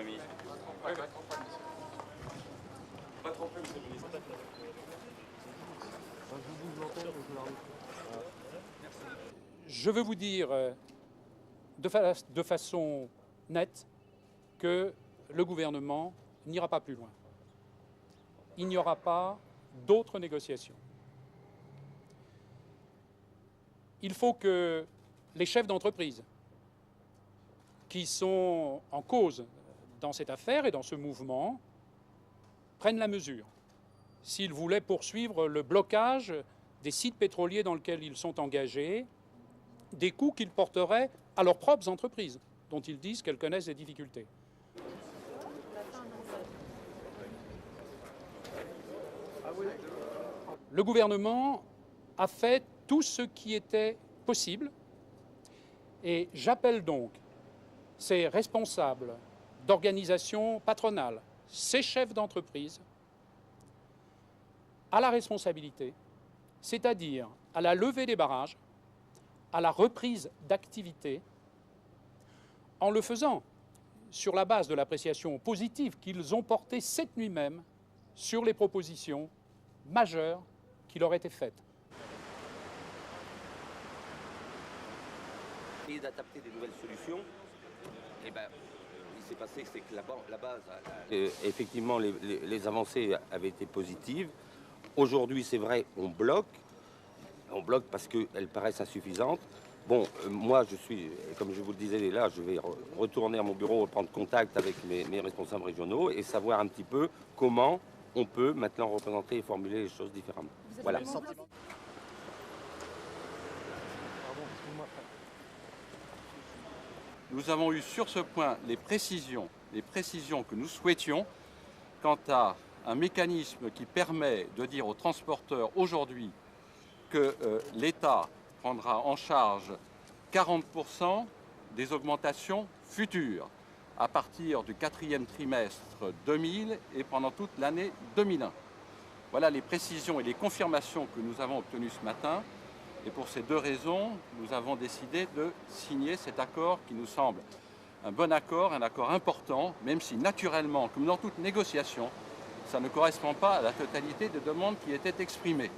ami. Pas trop près, monsieur le ministre. Je veux vous dire de façon nette que le gouvernement n'ira pas plus loin. Il n'y aura pas d'autres négociations. Il faut que les chefs d'entreprise qui sont en cause dans cette affaire et dans ce mouvement prennent la mesure. S'ils voulaient poursuivre le blocage des sites pétroliers dans lesquels ils sont engagés, des coûts qu'ils porteraient à leurs propres entreprises, dont ils disent qu'elles connaissent des difficultés. Le gouvernement a fait tout ce qui était possible et j'appelle donc ces responsables d'organisations patronales, ces chefs d'entreprise, à la responsabilité, c'est-à-dire à la levée des barrages, à la reprise d'activité, en le faisant sur la base de l'appréciation positive qu'ils ont portée cette nuit même sur les propositions majeures qui leur étaient faites. Et d'adapter des nouvelles solutions, et ben, il s'est passé, c'est que la base, effectivement, les avancées avaient été positives. Aujourd'hui, c'est vrai, on bloque parce qu'elles paraissent insuffisantes. Bon, moi, comme je vous le disais là, je vais retourner à mon bureau, prendre contact avec mes responsables régionaux et savoir un petit peu comment on peut maintenant représenter et formuler les choses différemment. Voilà. Nous avons eu sur ce point les précisions que nous souhaitions quant à un mécanisme qui permet de dire aux transporteurs aujourd'hui que l'État prendra en charge 40% des augmentations futures à partir du 4e trimestre 2000 et pendant toute l'année 2001. Voilà les précisions et les confirmations que nous avons obtenues ce matin. Et pour ces deux raisons, nous avons décidé de signer cet accord qui nous semble un bon accord, un accord important, même si naturellement, comme dans toute négociation, ça ne correspond pas à la totalité des demandes qui étaient exprimées.